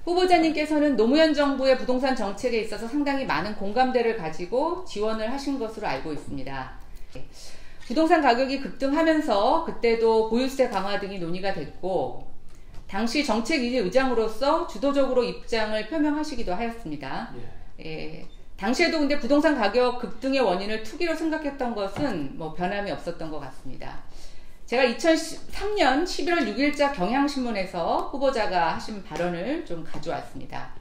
후보자님께서는 노무현 정부의 부동산 정책에 있어서 상당히 많은 공감대를 가지고 지원을 하신 것으로 알고 있습니다. 부동산 가격이 급등하면서 그때도 보유세 강화 등이 논의가 됐고 당시 정책위 의장으로서 주도적으로 입장을 표명하시기도 하였습니다. 당시에도 근데 부동산 가격 급등의 원인을 투기로 생각했던 것은 뭐 변함이 없었던 것 같습니다. 제가 2003년 11월 6일자 경향신문에서 후보자가 하신 발언을 좀 가져왔습니다.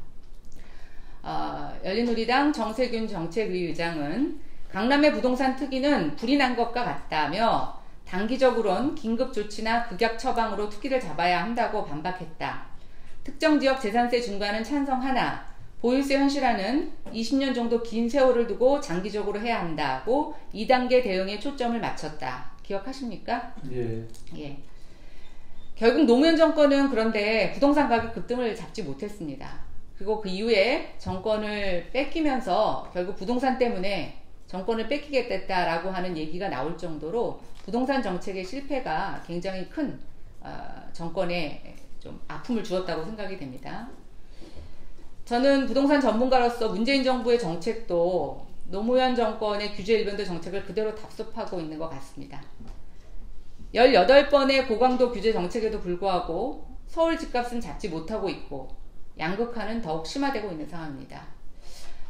열린우리당 정세균 정책위 의장은 강남의 부동산 투기는 불이 난 것과 같다며 단기적으론 긴급조치나 극약 처방으로 투기를 잡아야 한다고 반박했다. 특정 지역 재산세 중과는 찬성하나 보유세 현실화는 20년 정도 긴 세월을 두고 장기적으로 해야 한다고 2단계 대응에 초점을 맞췄다. 기억하십니까? 예. 결국 노무현 정권은 그런데 부동산 가격 급등을 잡지 못했습니다. 그리고 그 이후에 정권을 뺏기면서 결국 부동산 때문에 정권을 뺏기겠다라고 하는 얘기가 나올 정도로 부동산 정책의 실패가 굉장히 큰 정권에 좀 아픔을 주었다고 생각이 됩니다. 저는 부동산 전문가로서 문재인 정부의 정책도 노무현 정권의 규제 일변도 정책을 그대로 답습하고 있는 것 같습니다. 18번의 고강도 규제 정책에도 불구하고 서울 집값은 잡지 못하고 있고 양극화는 더욱 심화되고 있는 상황입니다.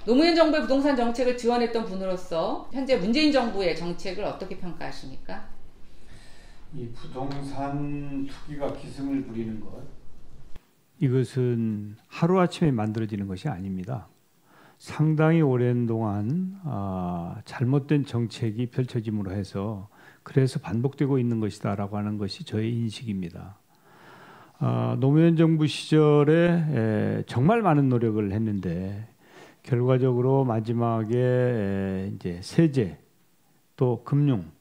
노무현 정부의 부동산 정책을 지원했던 분으로서 현재 문재인 정부의 정책을 어떻게 평가하십니까? 이 부동산 투기가 기승을 부리는 것, 이것은 하루아침에 만들어지는 것이 아닙니다. 상당히 오랜 동안 잘못된 정책이 펼쳐짐으로 해서 그래서 반복되고 있는 것이다 라고 하는 것이 저의 인식입니다. 노무현 정부 시절에 정말 많은 노력을 했는데 결과적으로 마지막에 이제 세제 또 금융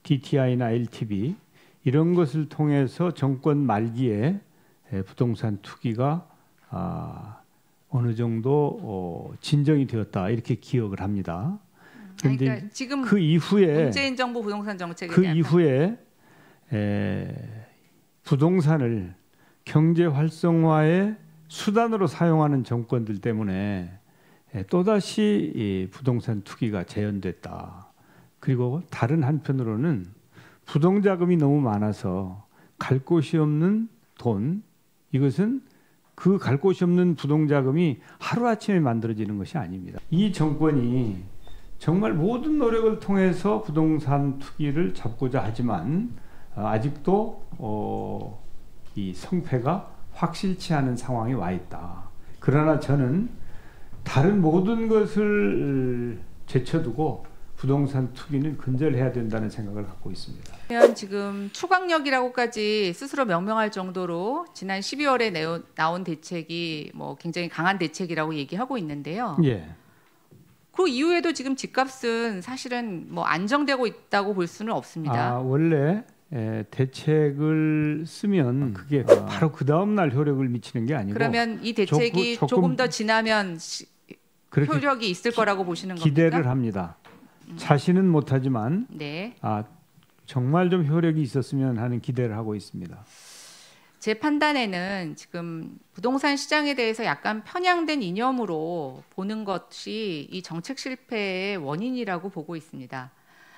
DTI나 LTV 이런 것을 통해서 정권 말기에 부동산 투기가 어느 정도 진정이 되었다 이렇게 기억을 합니다. 그런데 그러니까 지금 그 이후에 문재인 정부 부동산 정책에 그 대한 이후에 부동산을 경제 활성화의 수단으로 사용하는 정권들 때문에 또다시 이 부동산 투기가 재현됐다. 그리고 다른 한편으로는 부동자금이 너무 많아서 갈 곳이 없는 돈, 이것은 그 갈 곳이 없는 부동자금이 하루아침에 만들어지는 것이 아닙니다. 이 정권이 정말 모든 노력을 통해서 부동산 투기를 잡고자 하지만 아직도 이 성패가 확실치 않은 상황에 와 있다. 그러나 저는 다른 모든 것을 제쳐두고 부동산 투기는 근절해야 된다는 생각을 갖고 있습니다. 지금 추강력이라고까지 스스로 명명할 정도로 지난 12월에 나온 대책이 뭐 굉장히 강한 대책이라고 얘기하고 있는데요. 예. 그 이후에도 지금 집값은 사실은 뭐 안정되고 있다고 볼 수는 없습니다. 원래 대책을 쓰면 그게 바로 그 다음 날 효력을 미치는 게 아니고 그러면 이 대책이 조금 더 지나면 효력이 있을 거라고 보시는 겁니까? 기대를 합니다. 자신은 못하지만 네. 정말 좀 효력이 있었으면 하는 기대를 하고 있습니다. 제 판단에는 지금 부동산 시장에 대해서 약간 편향된 이념으로 보는 것이 이 정책 실패의 원인이라고 보고 있습니다.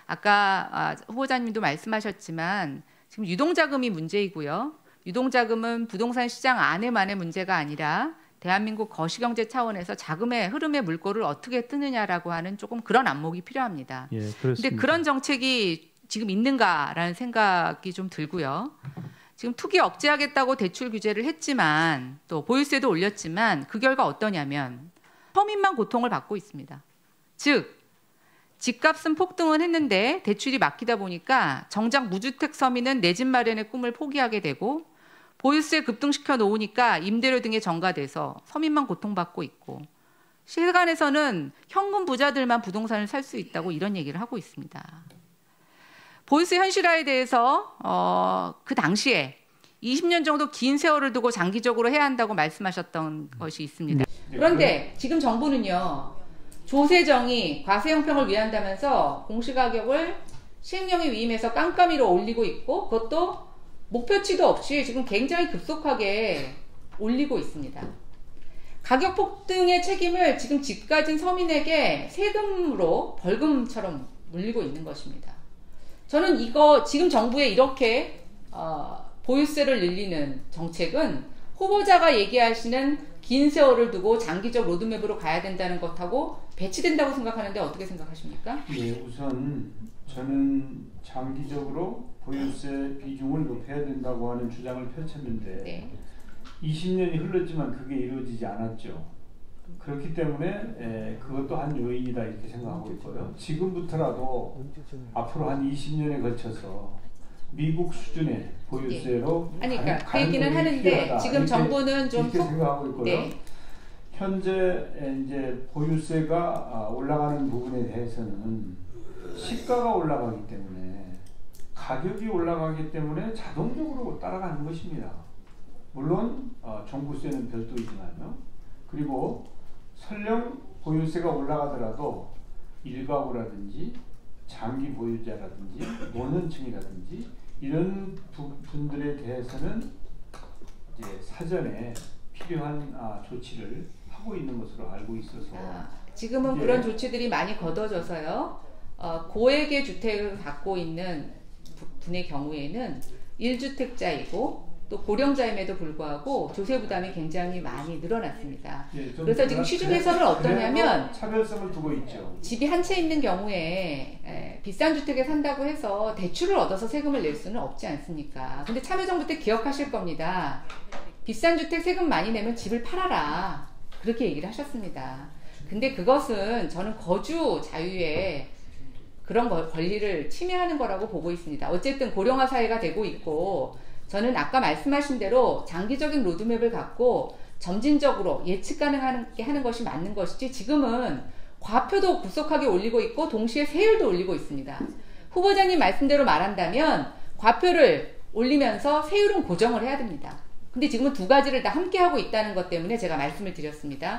아까 후보자님도 말씀하셨지만 지금 유동자금이 문제이고요. 유동자금은 부동산 시장 안에만의 문제가 아니라 대한민국 거시경제 차원에서 자금의 흐름의 물꼬를 어떻게 뜨느냐라고 하는 조금 그런 안목이 필요합니다. 예, 그렇습니다. 근데 그런 정책이 지금 있는가라는 생각이 좀 들고요. 지금 투기 억제하겠다고 대출 규제를 했지만 또 보유세도 올렸지만 그 결과 어떠냐면 서민만 고통을 받고 있습니다. 즉 집값은 폭등은 했는데 대출이 막히다 보니까 정작 무주택 서민은 내 집 마련의 꿈을 포기하게 되고 보유세 급등시켜 놓으니까 임대료 등에 전가돼서 서민만 고통받고 있고 세간에서는 현금 부자들만 부동산을 살 수 있다고 이런 얘기를 하고 있습니다. 보유세 현실화에 대해서 그 당시에 20년 정도 긴 세월을 두고 장기적으로 해야 한다고 말씀하셨던 것이 있습니다. 그런데 지금 정부는요. 조세정의, 과세형평을 위한다면서 공시가격을 시행령에 위임해서 깜깜이로 올리고 있고 그것도 목표치도 없이 지금 굉장히 급속하게 올리고 있습니다. 가격 폭등의 책임을 지금 집 가진 서민에게 세금으로 벌금처럼 물리고 있는 것입니다. 저는 이거 지금 정부의 이렇게 보유세를 늘리는 정책은 후보자가 얘기하시는 긴 세월을 두고 장기적 로드맵으로 가야 된다는 것하고 배치된다고 생각하는데 어떻게 생각하십니까? 예, 우선 저는 장기적으로 보유세 비중을 높여야 된다고 하는 주장을 펼쳤는데 네. 20년이 흘렀지만 그게 이루어지지 않았죠. 그렇기 때문에 그것도 한 요인이다 이렇게 생각하고 있고요. 지금부터라도 앞으로 한 20년에 걸쳐서 미국 수준의 보유세로 아니, 그러니까 그 얘기는 하는데 지금 이렇게, 정부는 좀 이렇게 생각하고 있고요. 네. 현재 이제 보유세가 올라가는 부분에 대해서는 시가가 올라가기 때문에 가격이 올라가기 때문에 자동적으로 따라가는 것입니다. 물론 종부세는 별도이지만요. 그리고 설령 보유세가 올라가더라도 일가구라든지 장기 보유자라든지 노년층이라든지 이런 분들에 대해서는 이제 사전에 필요한 조치를 하고 있는 것으로 알고 있어서 지금은 그런 조치들이 많이 걷어져서요. 고액의 주택을 갖고 있는 분의 경우에는 1주택자이고 또 고령자임에도 불구하고 조세 부담이 굉장히 많이 늘어났습니다. 예, 그래서 지금 시중에서는 어떠냐면 차별성을 두고 있죠. 집이 한 채 있는 경우에 비싼 주택에 산다고 해서 대출을 얻어서 세금을 낼 수는 없지 않습니까? 근데 참여정부 때 기억하실 겁니다. 비싼 주택 세금 많이 내면 집을 팔아라. 그렇게 얘기를 하셨습니다. 근데 그것은 저는 거주 자유에 그런 권리를 침해하는 거라고 보고 있습니다. 어쨌든 고령화 사회가 되고 있고 저는 아까 말씀하신 대로 장기적인 로드맵을 갖고 점진적으로 예측 가능하게 하는 것이 맞는 것이지 지금은 과표도 급속하게 올리고 있고 동시에 세율도 올리고 있습니다. 후보자님 말씀대로 말한다면 과표를 올리면서 세율은 고정을 해야 됩니다. 근데 지금은 두 가지를 다 함께 하고 있다는 것 때문에 제가 말씀을 드렸습니다.